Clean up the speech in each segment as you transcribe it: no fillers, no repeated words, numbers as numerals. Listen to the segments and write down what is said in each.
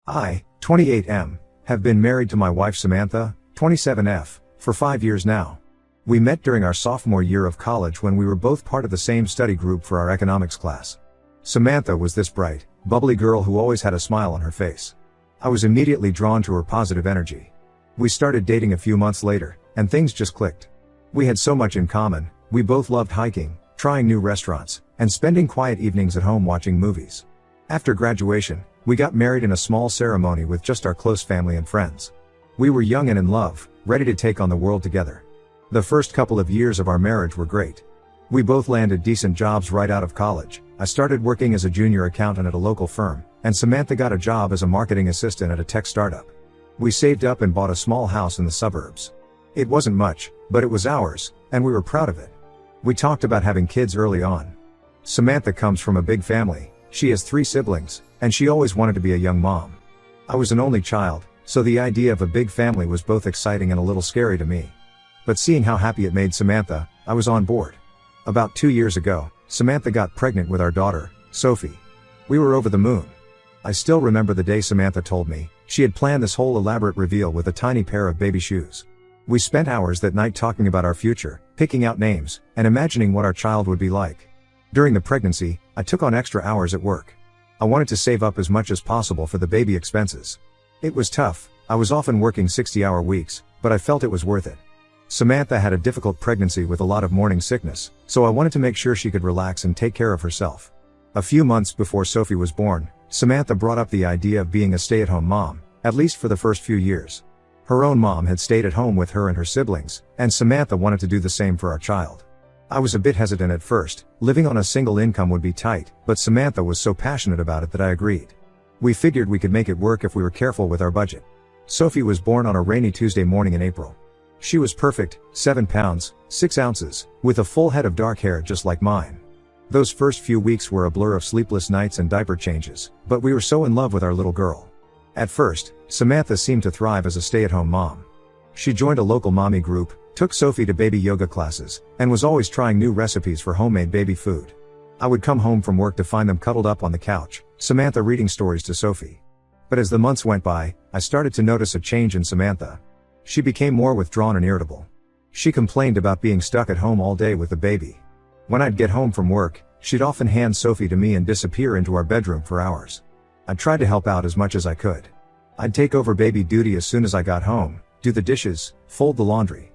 I, 28M, have been married to my wife Samantha, 27F, for 5 years now. We met during our sophomore year of college when we were both part of the same study group for our economics class. Samantha was this bright, bubbly girl who always had a smile on her face. I was immediately drawn to her positive energy. We started dating a few months later, and things just clicked. We had so much in common. We both loved hiking, trying new restaurants, and spending quiet evenings at home watching movies. After graduation, we got married in a small ceremony with just our close family and friends. We were young and in love, ready to take on the world together. The first couple of years of our marriage were great. We both landed decent jobs right out of college. I started working as a junior accountant at a local firm, and Samantha got a job as a marketing assistant at a tech startup. We saved up and bought a small house in the suburbs. It wasn't much, but it was ours, and we were proud of it. We talked about having kids early on. Samantha comes from a big family. She has 3 siblings, and she always wanted to be a young mom. I was an only child, so the idea of a big family was both exciting and a little scary to me. But seeing how happy it made Samantha, I was on board. About 2 years ago, Samantha got pregnant with our daughter, Sophie. We were over the moon. I still remember the day Samantha told me she had planned this whole elaborate reveal with a tiny pair of baby shoes. We spent hours that night talking about our future, picking out names, and imagining what our child would be like. During the pregnancy, I took on extra hours at work. I wanted to save up as much as possible for the baby expenses. It was tough. I was often working 60-hour weeks, but I felt it was worth it. Samantha had a difficult pregnancy with a lot of morning sickness, so I wanted to make sure she could relax and take care of herself. A few months before Sophie was born, Samantha brought up the idea of being a stay-at-home mom, at least for the first few years. Her own mom had stayed at home with her and her siblings, and Samantha wanted to do the same for our child. I was a bit hesitant at first. Living on a single income would be tight, but Samantha was so passionate about it that I agreed. We figured we could make it work if we were careful with our budget. Sophie was born on a rainy Tuesday morning in April. She was perfect, 7 pounds, 6 ounces, with a full head of dark hair just like mine. Those first few weeks were a blur of sleepless nights and diaper changes, but we were so in love with our little girl. At first, Samantha seemed to thrive as a stay-at-home mom. She joined a local mommy group, took Sophie to baby yoga classes, and was always trying new recipes for homemade baby food. I would come home from work to find them cuddled up on the couch, Samantha reading stories to Sophie. But as the months went by, I started to notice a change in Samantha. She became more withdrawn and irritable. She complained about being stuck at home all day with the baby. When I'd get home from work, she'd often hand Sophie to me and disappear into our bedroom for hours. I tried to help out as much as I could. I'd take over baby duty as soon as I got home, do the dishes, fold the laundry.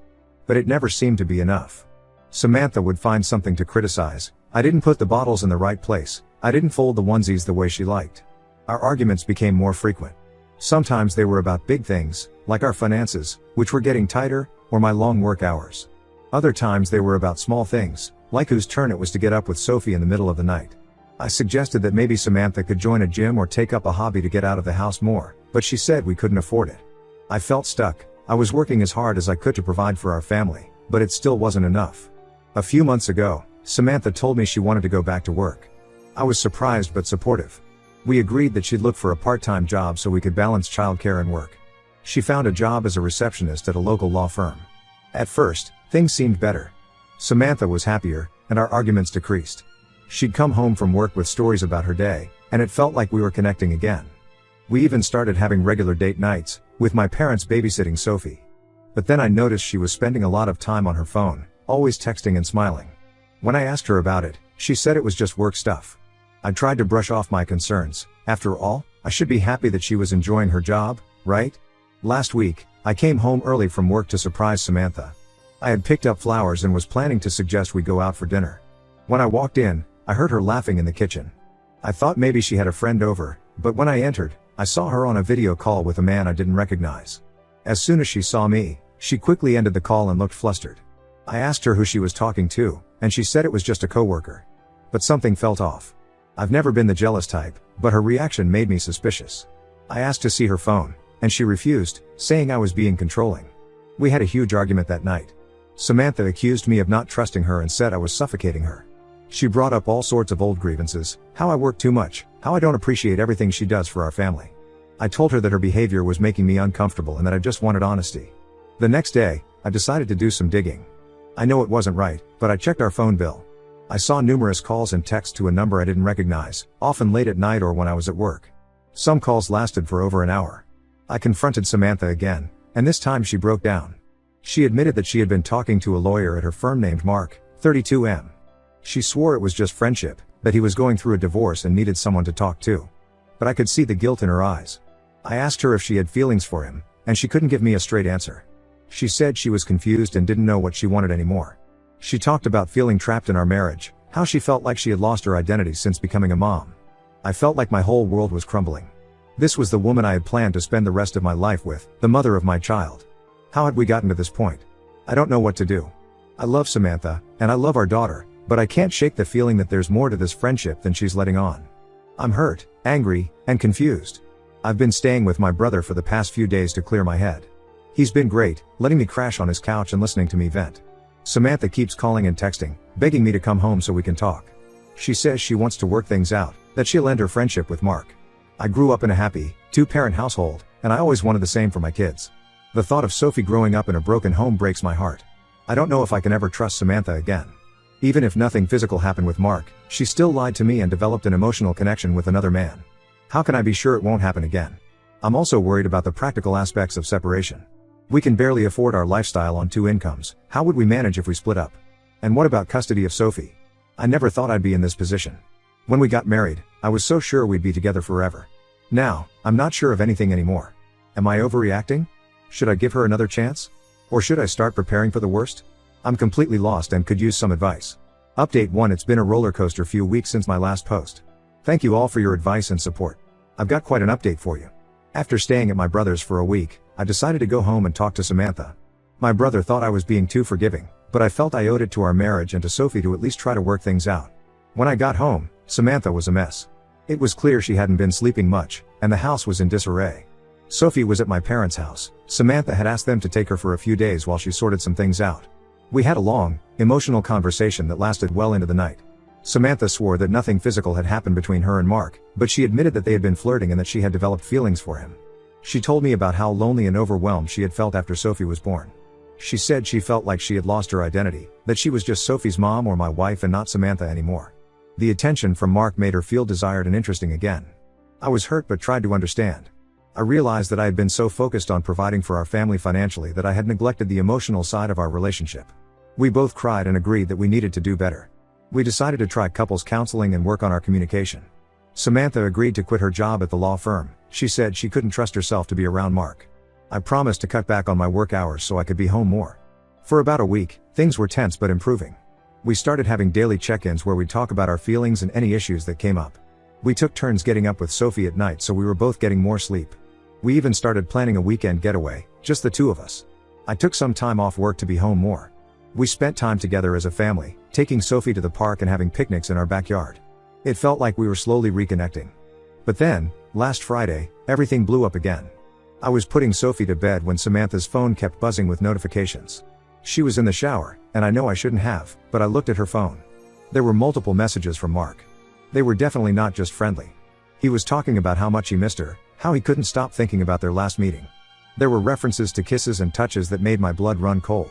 But it never seemed to be enough. Samantha would find something to criticize. I didn't put the bottles in the right place. I didn't fold the onesies the way she liked. Our arguments became more frequent. Sometimes they were about big things, like our finances, which were getting tighter, or my long work hours. Other times they were about small things, like whose turn it was to get up with Sophie in the middle of the night. I suggested that maybe Samantha could join a gym or take up a hobby to get out of the house more, but she said we couldn't afford it. I felt stuck. I was working as hard as I could to provide for our family, but it still wasn't enough. A few months ago, Samantha told me she wanted to go back to work. I was surprised but supportive. We agreed that she'd look for a part-time job so we could balance childcare and work. She found a job as a receptionist at a local law firm. At first, things seemed better. Samantha was happier, and our arguments decreased. She'd come home from work with stories about her day, and it felt like we were connecting again. We even started having regular date nights, with my parents babysitting Sophie. But then I noticed she was spending a lot of time on her phone, always texting and smiling. When I asked her about it, she said it was just work stuff. I tried to brush off my concerns. After all, I should be happy that she was enjoying her job, right? Last week, I came home early from work to surprise Samantha. I had picked up flowers and was planning to suggest we go out for dinner. When I walked in, I heard her laughing in the kitchen. I thought maybe she had a friend over, but when I entered, I saw her on a video call with a man I didn't recognize. As soon as she saw me, she quickly ended the call and looked flustered. I asked her who she was talking to, and she said it was just a coworker. But something felt off. I've never been the jealous type, but her reaction made me suspicious. I asked to see her phone, and she refused, saying I was being controlling. We had a huge argument that night. Samantha accused me of not trusting her and said I was suffocating her. She brought up all sorts of old grievances, how I work too much, how I don't appreciate everything she does for our family. I told her that her behavior was making me uncomfortable and that I just wanted honesty. The next day, I decided to do some digging. I know it wasn't right, but I checked our phone bill. I saw numerous calls and texts to a number I didn't recognize, often late at night or when I was at work. Some calls lasted for over an hour. I confronted Samantha again, and this time she broke down. She admitted that she had been talking to a lawyer at her firm named Mark, 32M. She swore it was just friendship, that he was going through a divorce and needed someone to talk to. But I could see the guilt in her eyes. I asked her if she had feelings for him, and she couldn't give me a straight answer. She said she was confused and didn't know what she wanted anymore. She talked about feeling trapped in our marriage, how she felt like she had lost her identity since becoming a mom. I felt like my whole world was crumbling. This was the woman I had planned to spend the rest of my life with, the mother of my child. How had we gotten to this point? I don't know what to do. I love Samantha, and I love our daughter, but I can't shake the feeling that there's more to this friendship than she's letting on. I'm hurt, angry, and confused. I've been staying with my brother for the past few days to clear my head. He's been great, letting me crash on his couch and listening to me vent. Samantha keeps calling and texting, begging me to come home so we can talk. She says she wants to work things out, that she'll end her friendship with Mark. I grew up in a happy, two-parent household, and I always wanted the same for my kids. The thought of Sophie growing up in a broken home breaks my heart. I don't know if I can ever trust Samantha again. Even if nothing physical happened with Mark, she still lied to me and developed an emotional connection with another man. How can I be sure it won't happen again? I'm also worried about the practical aspects of separation. We can barely afford our lifestyle on two incomes. How would we manage if we split up? And what about custody of Sophie? I never thought I'd be in this position. When we got married, I was so sure we'd be together forever. Now, I'm not sure of anything anymore. Am I overreacting? Should I give her another chance? Or should I start preparing for the worst? I'm completely lost and could use some advice. Update 1: It's been a roller coaster few weeks since my last post. Thank you all for your advice and support. I've got quite an update for you. After staying at my brother's for a week, I decided to go home and talk to Samantha. My brother thought I was being too forgiving, but I felt I owed it to our marriage and to Sophie to at least try to work things out. When I got home, Samantha was a mess. It was clear she hadn't been sleeping much, and the house was in disarray. Sophie was at my parents' house. Samantha had asked them to take her for a few days while she sorted some things out. We had a long, emotional conversation that lasted well into the night. Samantha swore that nothing physical had happened between her and Mark, but she admitted that they had been flirting and that she had developed feelings for him. She told me about how lonely and overwhelmed she had felt after Sophie was born. She said she felt like she had lost her identity, that she was just Sophie's mom or my wife and not Samantha anymore. The attention from Mark made her feel desired and interesting again. I was hurt but tried to understand. I realized that I had been so focused on providing for our family financially that I had neglected the emotional side of our relationship. We both cried and agreed that we needed to do better. We decided to try couples counseling and work on our communication. Samantha agreed to quit her job at the law firm. She said she couldn't trust herself to be around Mark. I promised to cut back on my work hours so I could be home more. For about a week, things were tense but improving. We started having daily check-ins where we'd talk about our feelings and any issues that came up. We took turns getting up with Sophie at night so we were both getting more sleep. We even started planning a weekend getaway, just the two of us. I took some time off work to be home more. We spent time together as a family, taking Sophie to the park and having picnics in our backyard. It felt like we were slowly reconnecting. But then, last Friday, everything blew up again. I was putting Sophie to bed when Samantha's phone kept buzzing with notifications. She was in the shower, and I know I shouldn't have, but I looked at her phone. There were multiple messages from Mark. They were definitely not just friendly. He was talking about how much he missed her, how he couldn't stop thinking about their last meeting. There were references to kisses and touches that made my blood run cold.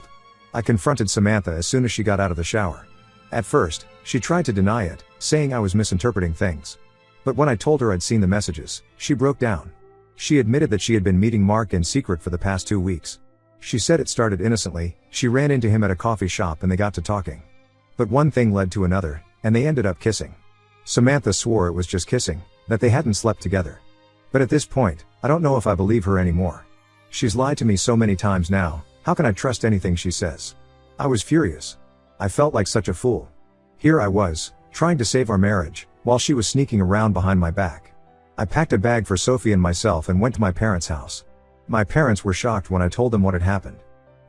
I confronted Samantha as soon as she got out of the shower. At first, she tried to deny it, saying I was misinterpreting things. But when I told her I'd seen the messages, she broke down. She admitted that she had been meeting Mark in secret for the past 2 weeks. She said it started innocently. She ran into him at a coffee shop and they got to talking. But one thing led to another, and they ended up kissing. Samantha swore it was just kissing, that they hadn't slept together. But at this point, I don't know if I believe her anymore. She's lied to me so many times now, how can I trust anything she says? I was furious. I felt like such a fool. Here I was, trying to save our marriage, while she was sneaking around behind my back. I packed a bag for Sophie and myself and went to my parents' house. My parents were shocked when I told them what had happened.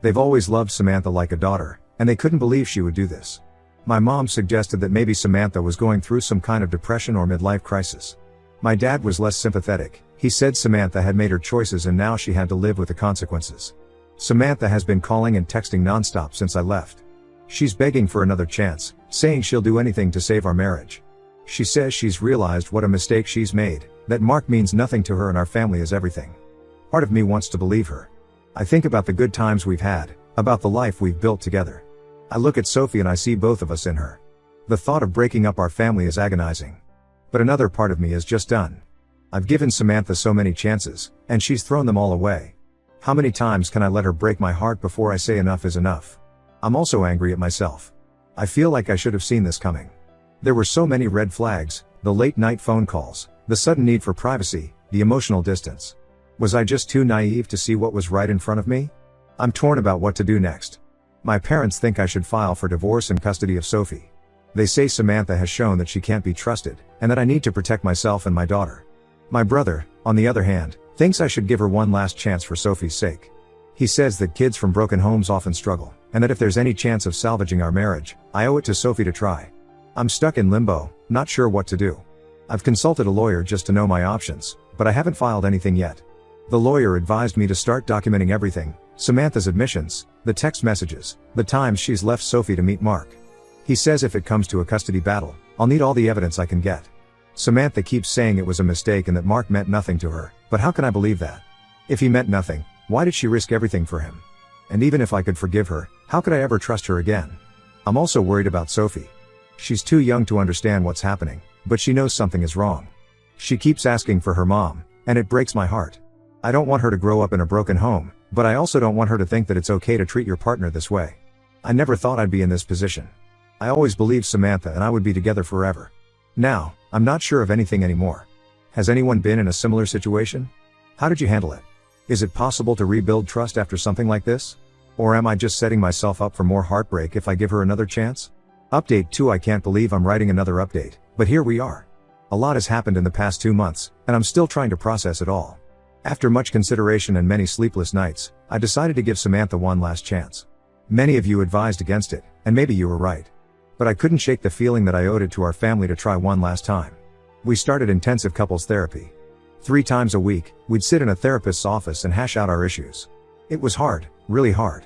They've always loved Samantha like a daughter, and they couldn't believe she would do this. My mom suggested that maybe Samantha was going through some kind of depression or midlife crisis. My dad was less sympathetic. He said Samantha had made her choices and now she had to live with the consequences. Samantha has been calling and texting nonstop since I left. She's begging for another chance, saying she'll do anything to save our marriage. She says she's realized what a mistake she's made, that Mark means nothing to her and our family is everything. Part of me wants to believe her. I think about the good times we've had, about the life we've built together. I look at Sophie and I see both of us in her. The thought of breaking up our family is agonizing. But another part of me is just done. I've given Samantha so many chances, and she's thrown them all away. How many times can I let her break my heart before I say enough is enough? I'm also angry at myself. I feel like I should have seen this coming. There were so many red flags, the late night phone calls, the sudden need for privacy, the emotional distance. Was I just too naive to see what was right in front of me? I'm torn about what to do next. My parents think I should file for divorce and custody of Sophie. They say Samantha has shown that she can't be trusted, and that I need to protect myself and my daughter. My brother, on the other hand, thinks I should give her one last chance for Sophie's sake. He says that kids from broken homes often struggle, and that if there's any chance of salvaging our marriage, I owe it to Sophie to try. I'm stuck in limbo, not sure what to do. I've consulted a lawyer just to know my options, but I haven't filed anything yet. The lawyer advised me to start documenting everything: Samantha's admissions, the text messages, the times she's left Sophie to meet Mark. He says if it comes to a custody battle, I'll need all the evidence I can get. Samantha keeps saying it was a mistake and that Mark meant nothing to her, but how can I believe that? If he meant nothing, why did she risk everything for him? And even if I could forgive her, how could I ever trust her again? I'm also worried about Sophie. She's too young to understand what's happening, but she knows something is wrong. She keeps asking for her mom, and it breaks my heart. I don't want her to grow up in a broken home, but I also don't want her to think that it's okay to treat your partner this way. I never thought I'd be in this position. I always believed Samantha and I would be together forever. Now, I'm not sure of anything anymore. Has anyone been in a similar situation? How did you handle it? Is it possible to rebuild trust after something like this? Or am I just setting myself up for more heartbreak if I give her another chance? Update 2. I can't believe I'm writing another update, but here we are. A lot has happened in the past 2 months, and I'm still trying to process it all. After much consideration and many sleepless nights, I decided to give Samantha one last chance. Many of you advised against it, and maybe you were right. But I couldn't shake the feeling that I owed it to our family to try one last time. We started intensive couples therapy. 3 times a week, we'd sit in a therapist's office and hash out our issues. It was hard, really hard.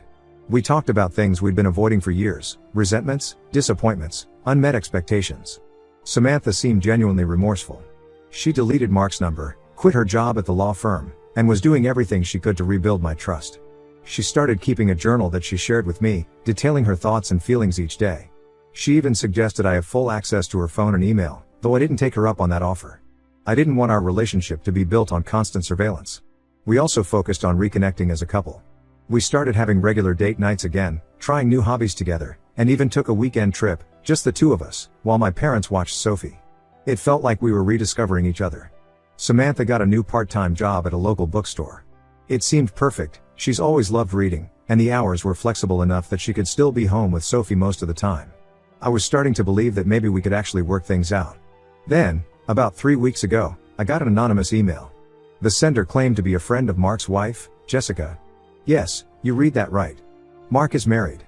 We talked about things we'd been avoiding for years: resentments, disappointments, unmet expectations. Samantha seemed genuinely remorseful. She deleted Mark's number, quit her job at the law firm, and was doing everything she could to rebuild my trust. She started keeping a journal that she shared with me, detailing her thoughts and feelings each day. She even suggested I have full access to her phone and email, though I didn't take her up on that offer. I didn't want our relationship to be built on constant surveillance. We also focused on reconnecting as a couple. We started having regular date nights again, trying new hobbies together, and even took a weekend trip, just the 2 of us, while my parents watched Sophie. It felt like we were rediscovering each other. Samantha got a new part-time job at a local bookstore. It seemed perfect. She's always loved reading, and the hours were flexible enough that she could still be home with Sophie most of the time. I was starting to believe that maybe we could actually work things out. Then, about 3 weeks ago, I got an anonymous email. The sender claimed to be a friend of Mark's wife, Jessica. Yes, you read that right. Mark is married.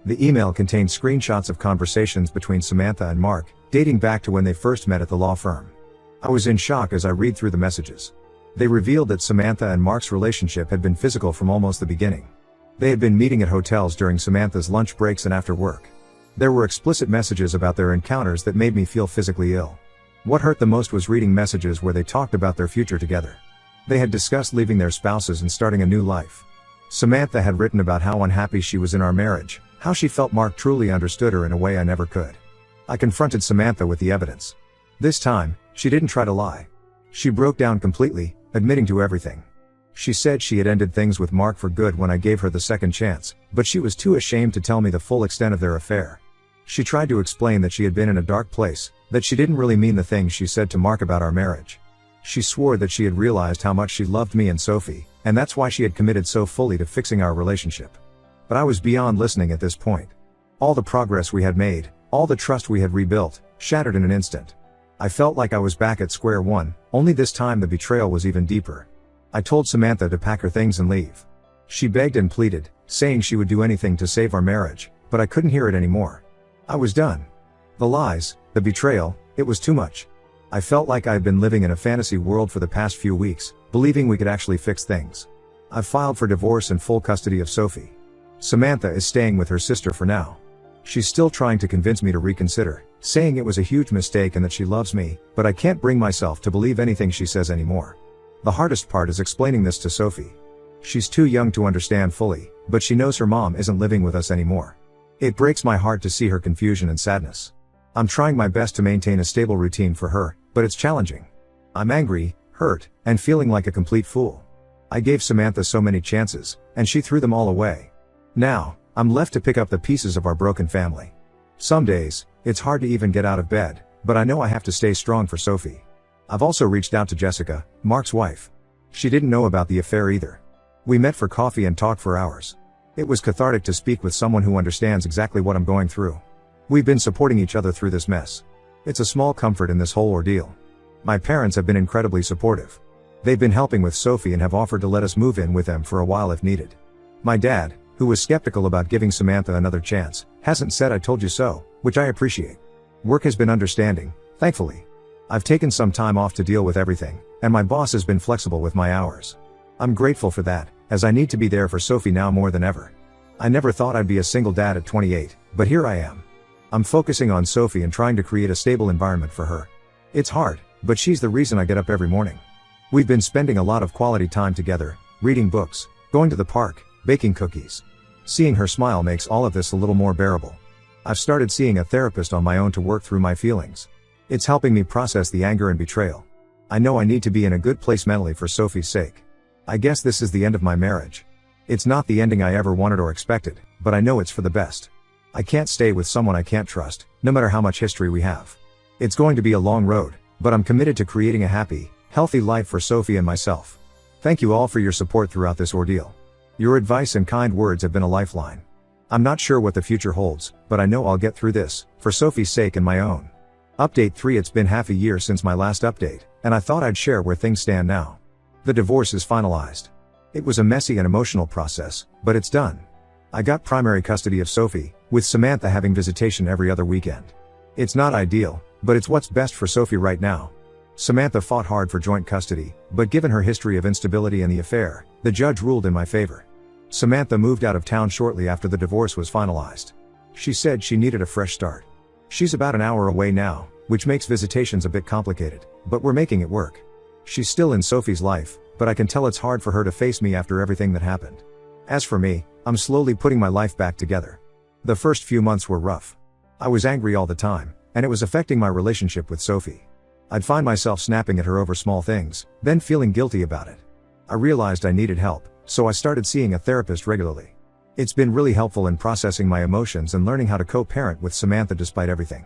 The email contained screenshots of conversations between Samantha and Mark, dating back to when they first met at the law firm. I was in shock as I read through the messages. They revealed that Samantha and Mark's relationship had been physical from almost the beginning. They had been meeting at hotels during Samantha's lunch breaks and after work. There were explicit messages about their encounters that made me feel physically ill. What hurt the most was reading messages where they talked about their future together. They had discussed leaving their spouses and starting a new life. Samantha had written about how unhappy she was in our marriage, how she felt Mark truly understood her in a way I never could. I confronted Samantha with the evidence. This time, she didn't try to lie. She broke down completely, admitting to everything. She said she had ended things with Mark for good when I gave her the second chance, but she was too ashamed to tell me the full extent of their affair. She tried to explain that she had been in a dark place, that she didn't really mean the things she said to Mark about our marriage. She swore that she had realized how much she loved me and Sophie, and that's why she had committed so fully to fixing our relationship. But I was beyond listening at this point. All the progress we had made, all the trust we had rebuilt, shattered in an instant. I felt like I was back at square one, only this time the betrayal was even deeper. I told Samantha to pack her things and leave. She begged and pleaded, saying she would do anything to save our marriage, but I couldn't hear it anymore. I was done. The lies, the betrayal, it was too much. I felt like I had been living in a fantasy world for the past few weeks, believing we could actually fix things. I've filed for divorce and full custody of Sophie. Samantha is staying with her sister for now. She's still trying to convince me to reconsider, saying it was a huge mistake and that she loves me, but I can't bring myself to believe anything she says anymore. The hardest part is explaining this to Sophie. She's too young to understand fully, but she knows her mom isn't living with us anymore. It breaks my heart to see her confusion and sadness. I'm trying my best to maintain a stable routine for her, but it's challenging. I'm angry, hurt, and feeling like a complete fool. I gave Samantha so many chances, and she threw them all away. Now, I'm left to pick up the pieces of our broken family. Some days, it's hard to even get out of bed, but I know I have to stay strong for Sophie. I've also reached out to Jessica, Mark's wife. She didn't know about the affair either. We met for coffee and talked for hours. It was cathartic to speak with someone who understands exactly what I'm going through. We've been supporting each other through this mess. It's a small comfort in this whole ordeal. My parents have been incredibly supportive. They've been helping with Sophie and have offered to let us move in with them for a while if needed. My dad, who was skeptical about giving Samantha another chance, hasn't said "I told you so," which I appreciate. Work has been understanding, thankfully. I've taken some time off to deal with everything, and my boss has been flexible with my hours. I'm grateful for that, as I need to be there for Sophie now more than ever. I never thought I'd be a single dad at 28, but here I am. I'm focusing on Sophie and trying to create a stable environment for her. It's hard, but she's the reason I get up every morning. We've been spending a lot of quality time together, reading books, going to the park, baking cookies. Seeing her smile makes all of this a little more bearable. I've started seeing a therapist on my own to work through my feelings. It's helping me process the anger and betrayal. I know I need to be in a good place mentally for Sophie's sake. I guess this is the end of my marriage. It's not the ending I ever wanted or expected, but I know it's for the best. I can't stay with someone I can't trust, no matter how much history we have. It's going to be a long road, but I'm committed to creating a happy, healthy life for Sophie and myself. Thank you all for your support throughout this ordeal. Your advice and kind words have been a lifeline. I'm not sure what the future holds, but I know I'll get through this, for Sophie's sake and my own. Update 3. It's been half a year since my last update, and I thought I'd share where things stand now. The divorce is finalized. It was a messy and emotional process, but it's done. I got primary custody of Sophie, with Samantha having visitation every other weekend. It's not ideal, but it's what's best for Sophie right now. Samantha fought hard for joint custody, but given her history of instability and the affair, the judge ruled in my favor. Samantha moved out of town shortly after the divorce was finalized. She said she needed a fresh start. She's about an hour away now, which makes visitations a bit complicated, but we're making it work. She's still in Sophie's life, but I can tell it's hard for her to face me after everything that happened. As for me, I'm slowly putting my life back together. The first few months were rough. I was angry all the time, and it was affecting my relationship with Sophie. I'd find myself snapping at her over small things, then feeling guilty about it. I realized I needed help, so I started seeing a therapist regularly. It's been really helpful in processing my emotions and learning how to co-parent with Samantha despite everything.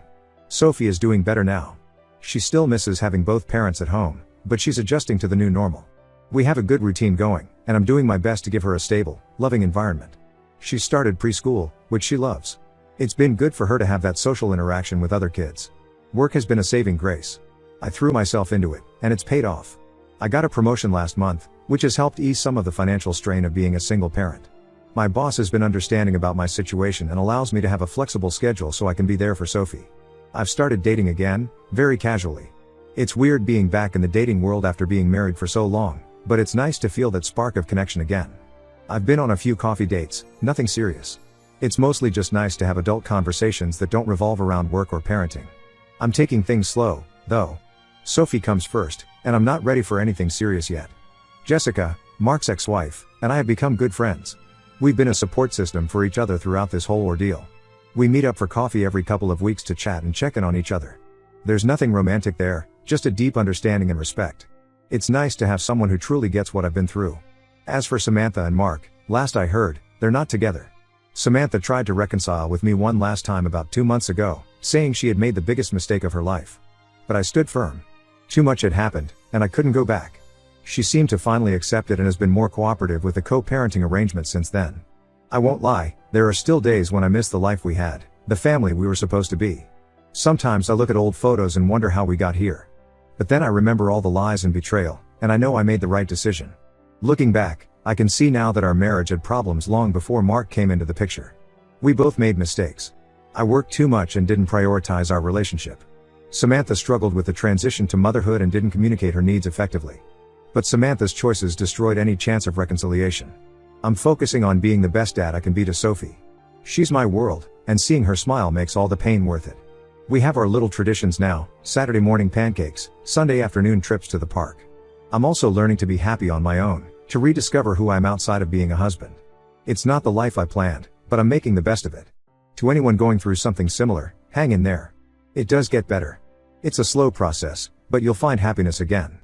Sophie is doing better now. She still misses having both parents at home, but she's adjusting to the new normal. We have a good routine going, and I'm doing my best to give her a stable, loving environment. She's started preschool, which she loves. It's been good for her to have that social interaction with other kids. Work has been a saving grace. I threw myself into it, and it's paid off. I got a promotion last month, which has helped ease some of the financial strain of being a single parent. My boss has been understanding about my situation and allows me to have a flexible schedule so I can be there for Sophie. I've started dating again, very casually. It's weird being back in the dating world after being married for so long, but it's nice to feel that spark of connection again. I've been on a few coffee dates, nothing serious. It's mostly just nice to have adult conversations that don't revolve around work or parenting. I'm taking things slow, though. Sophie comes first, and I'm not ready for anything serious yet. Jessica, Mark's ex-wife, and I have become good friends. We've been a support system for each other throughout this whole ordeal. We meet up for coffee every couple of weeks to chat and check in on each other. There's nothing romantic there, just a deep understanding and respect. It's nice to have someone who truly gets what I've been through. As for Samantha and Mark, last I heard, they're not together. Samantha tried to reconcile with me one last time about 2 months ago, saying she had made the biggest mistake of her life. But I stood firm. Too much had happened, and I couldn't go back. She seemed to finally accept it and has been more cooperative with the co-parenting arrangement since then. I won't lie, there are still days when I miss the life we had, the family we were supposed to be. Sometimes I look at old photos and wonder how we got here. But then I remember all the lies and betrayal, and I know I made the right decision. Looking back, I can see now that our marriage had problems long before Mark came into the picture. We both made mistakes. I worked too much and didn't prioritize our relationship. Samantha struggled with the transition to motherhood and didn't communicate her needs effectively. But Samantha's choices destroyed any chance of reconciliation. I'm focusing on being the best dad I can be to Sophie. She's my world, and seeing her smile makes all the pain worth it. We have our little traditions now, Saturday morning pancakes, Sunday afternoon trips to the park. I'm also learning to be happy on my own, to rediscover who I am outside of being a husband. It's not the life I planned, but I'm making the best of it. To anyone going through something similar, hang in there. It does get better. It's a slow process, but you'll find happiness again.